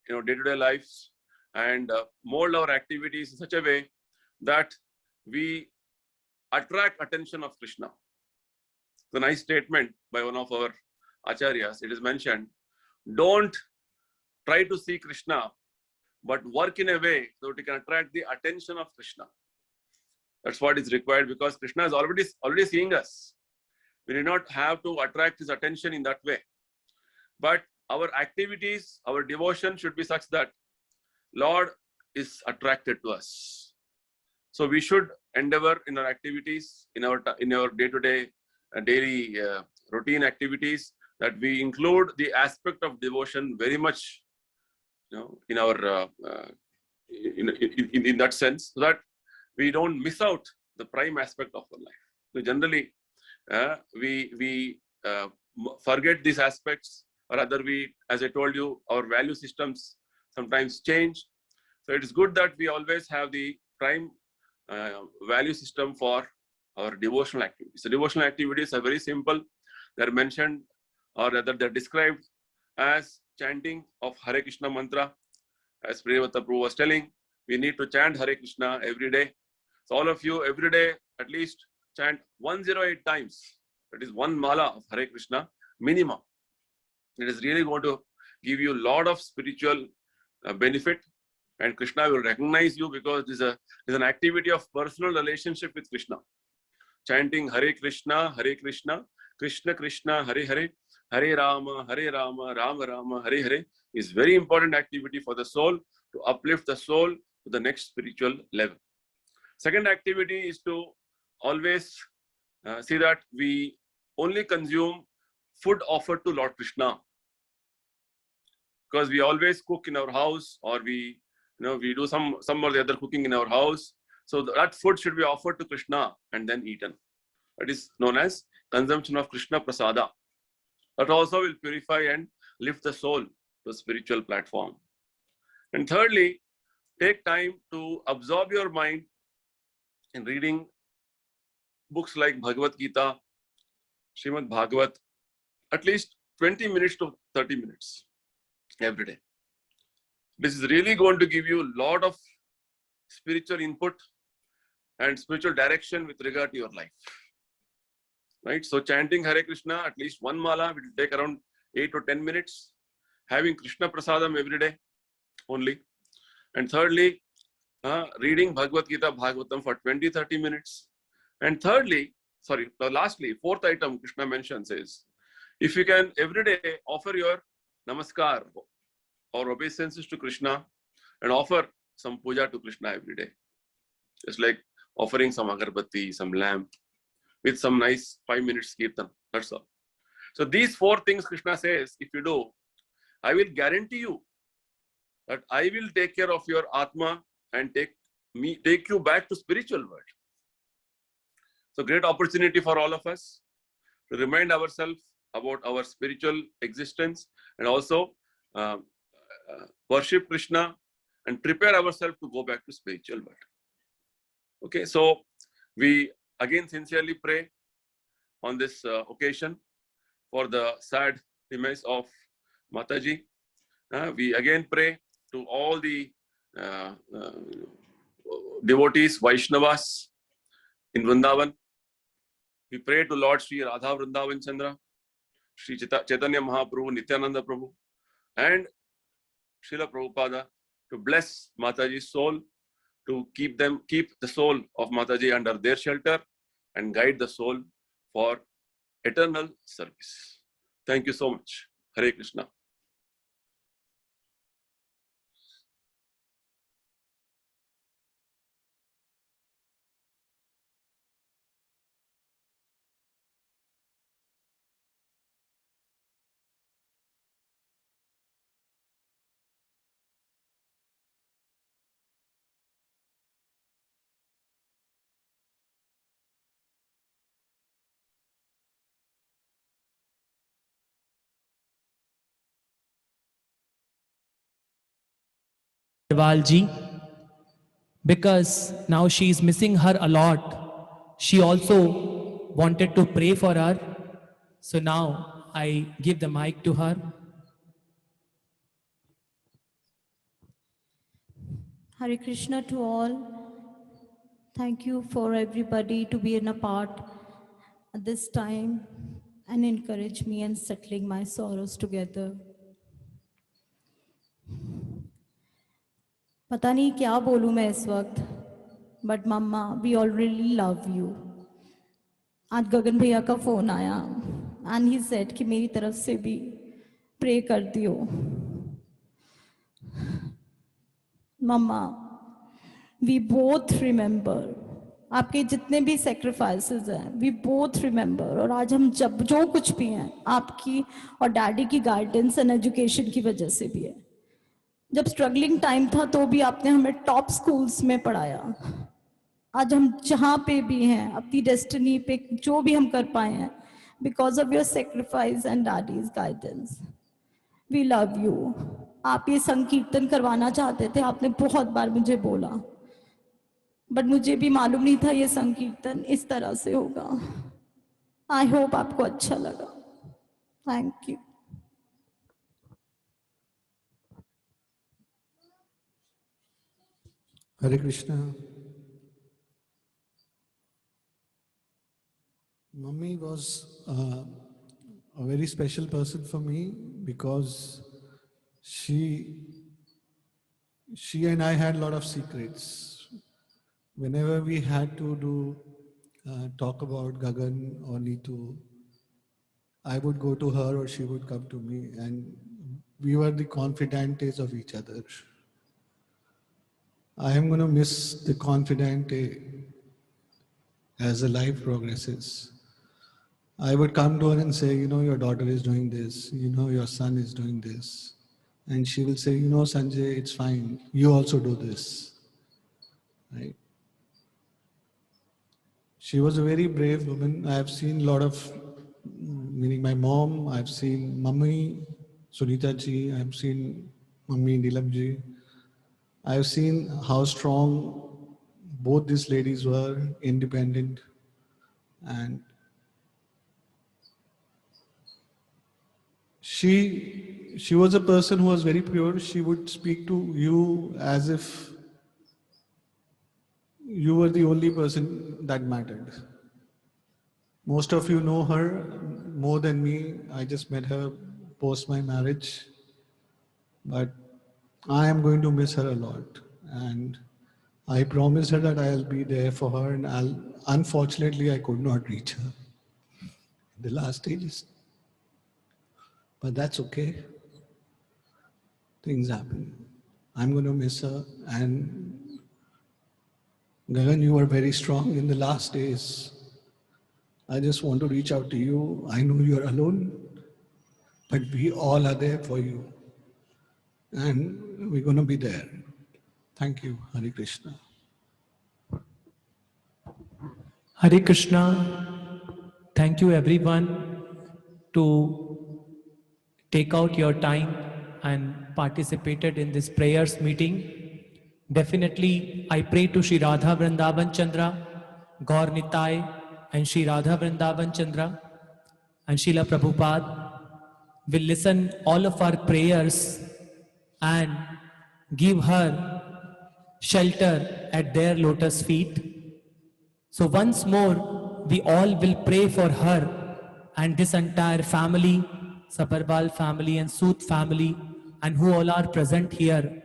day-to-day lives, and mold our activities in such a way that we attract attention of Krishna. It's a nice statement by one of our acharyas. It is mentioned, don't try to see Krishna, but work in a way so that you can attract the attention of Krishna. That's what is required, because Krishna is already seeing us. We do not have to attract his attention in that way. But our activities, our devotion should be such that Lord is attracted to us. So we should endeavor in our activities, in our day-to-day, daily routine activities, that we include the aspect of devotion very much, in our in that sense, so that we don't miss out the prime aspect of our life. So generally, we forget these aspects, or rather we, as I told you, our value systems sometimes change. So it is good that we always have the prime value system for our devotional activities. So devotional activities are very simple. They're mentioned, or rather they're described as chanting of Hare Krishna mantra. As Priyavata Prabhu was telling, we need to chant Hare Krishna every day. So all of you every day at least chant 108 times. That is one mala of Hare Krishna minimum. It is really going to give you a lot of spiritual benefit, and Krishna will recognize you, because this is an activity of personal relationship with Krishna. chanting Hare Krishna, Krishna Krishna, Hare Hare, Hare Rama, Rama Rama, Hare Hare is very important activity for the soul to uplift the soul to the next spiritual level. Second activity is to always see that we only consume food offered to Lord Krishna, because we always cook in our house, or we do some or the other cooking in our house. So that food should be offered to Krishna and then eaten. That is known as consumption of Krishna Prasada. That also will purify and lift the soul to a spiritual platform. And thirdly, take time to absorb your mind in reading books like Bhagavad Gita, Srimad Bhagavat, at least 20 minutes to 30 minutes every day. This is really going to give you a lot of spiritual input and spiritual direction with regard to your life. Right? So chanting Hare Krishna, at least one mala, will take around 8 to 10 minutes. Having Krishna Prasadam every day only. And thirdly, reading Bhagavad Gita, Bhagavatam for 20-30 minutes. And lastly, fourth item Krishna mentions is, if you can every day offer your namaskar or obeisances to Krishna and offer some puja to Krishna every day. It's like offering some agarbatti, some lamp with some nice 5 minutes kirtan. That's all. So these four things Krishna says, if you do, I will guarantee you that I will take care of your Atma and take you back to spiritual world. So great opportunity for all of us to remind ourselves about our spiritual existence and also worship Krishna and prepare ourselves to go back to spiritual world. Okay, so we again sincerely pray on this occasion for the sad demise of Mataji. We again pray to all the devotees, Vaishnavas in Vrindavan. We pray to Lord Sri Radha Vrindavan Chandra, Sri Chaitanya Mahaprabhu, Nityananda Prabhu, and Srila Prabhupada to bless Mataji's soul, to keep the soul of Mataji under their shelter and guide the soul for eternal service. Thank you so much. Hare Krishna. Agarwal ji, because now she is missing her a lot. She also wanted to pray for her. So now I give the mic to her. Hare Krishna to all. Thank you for everybody to be in a part at this time and encourage me in settling my sorrows together. पता नहीं क्या बोलूँ मैं इस वक्त, but Mama, we all really love you. आज गगन भैया का फोन आया and he said कि मेरी तरफ से भी pray कर दियो. Mama, we both remember आपके जितने भी sacrifices हैं, we both remember. और आज हम जो कुछ भी हैं आपकी और डैडी की guidance and education की वजह से भी है. जब स्ट्रगलिंग टाइम था तो भी आपने हमें टॉप स्कूल्स में पढ़ाया. आज हम जहाँ पे भी हैं अपनी डेस्टिनी पे जो भी हम कर पाए हैं, because of your sacrifice and daddy's guidance. We love you. आप ये संकीर्तन करवाना चाहते थे, आपने बहुत बार मुझे बोला, बट मुझे भी मालूम नहीं था ये संकीर्तन इस तरह से होगा. आई होप आपको अच्छा लगा. Thank you. Hare Krishna. Mummy was a very special person for me because she and I had a lot of secrets. Whenever we had to do talk about Gagan or Neetu, I would go to her or she would come to me, and we were the confidantes of each other. I am going to miss the confidante as the life progresses. I would come to her and say, you know, your daughter is doing this, you know, your son is doing this. And she will say, you know, Sanjay, it's fine. You also do this. Right? She was a very brave woman. I have seen a lot of, meaning my mom, I've seen Mummy, Sunita ji, I've seen Mummy Neelam ji. I've seen how strong both these ladies were, independent, and she was a person who was very pure. She would speak to you as if you were the only person that mattered. Most of you know her more than me. I just met her post my marriage, but I am going to miss her a lot. And I promised her that I'll be there for her, and unfortunately, I could not reach her in the last stages. But that's okay. Things happen. I'm going to miss her. And Gagan, you were very strong in the last days. I just want to reach out to you. I know you're alone, but we all are there for you. And we're going to be there. Thank you. Hare Krishna. Hare Krishna. Thank you everyone to take out your time and participated in this prayers meeting. Definitely, I pray to Shri Radha Vrindavan Chandra, Gaur Nitai, and Shri Radha Vrindavan Chandra, and Srila Prabhupada will listen all of our prayers and give her shelter at their lotus feet. So once more, we all will pray for her and this entire family, Sabarbal family and Sood family, and who all are present here.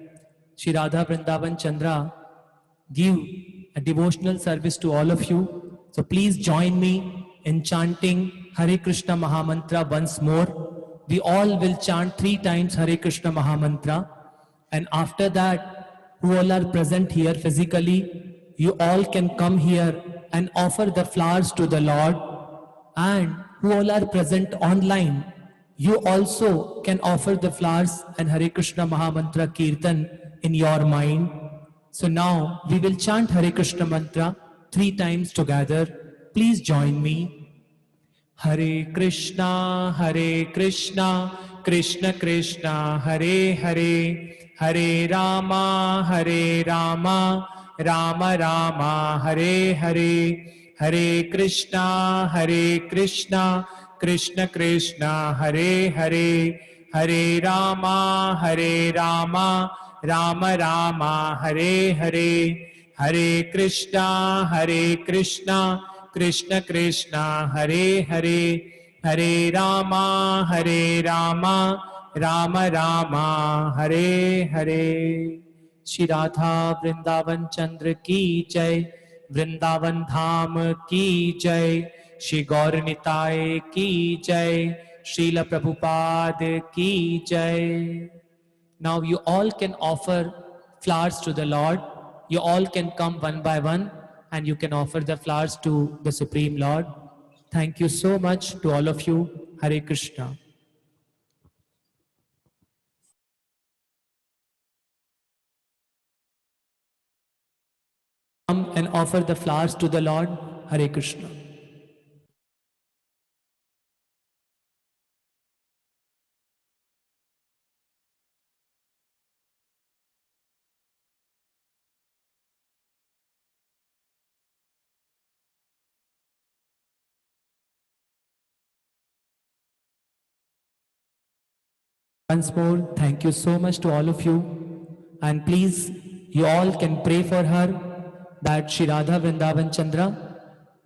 Shri Radha Vrindavan Chandra give a devotional service to all of you. So please join me in chanting Hare Krishna Mahamantra once more. We all will chant 3 times Hare Krishna Mahamantra. And after that, who all are present here physically, you all can come here and offer the flowers to the Lord. And who all are present online, you also can offer the flowers and Hare Krishna Mahamantra Kirtan in your mind. So now we will chant Hare Krishna Mantra 3 times together. Please join me. Hare Krishna, Krishna Krishna, Hare Hare, Hare Rama, Rama Rama, Hare Hare, Hare Krishna, Krishna Krishna, Hare Hare, Hare Rama, Rama Rama, Hare Hare, Hare Krishna, Krishna Krishna, Hare Hare, Hare Rama, Rama Rama, Hare Hare. Shri Radha Vrindavan Chandra ki jai, Vrindavan Dham ki jai, Shri Gaur Nitai ki jai, Srila Prabhupada ki jai. Now you all can offer flowers to the Lord. You all can come one by one and you can offer the flowers to the Supreme Lord. Thank you so much to all of you. Hare Krishna. Come and offer the flowers to the Lord. Hare Krishna. Once more, thank you so much to all of you. And please, you all can pray for her that Shri Radha Vrindavan Chandra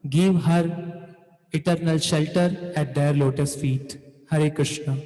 give her eternal shelter at their lotus feet. Hare Krishna.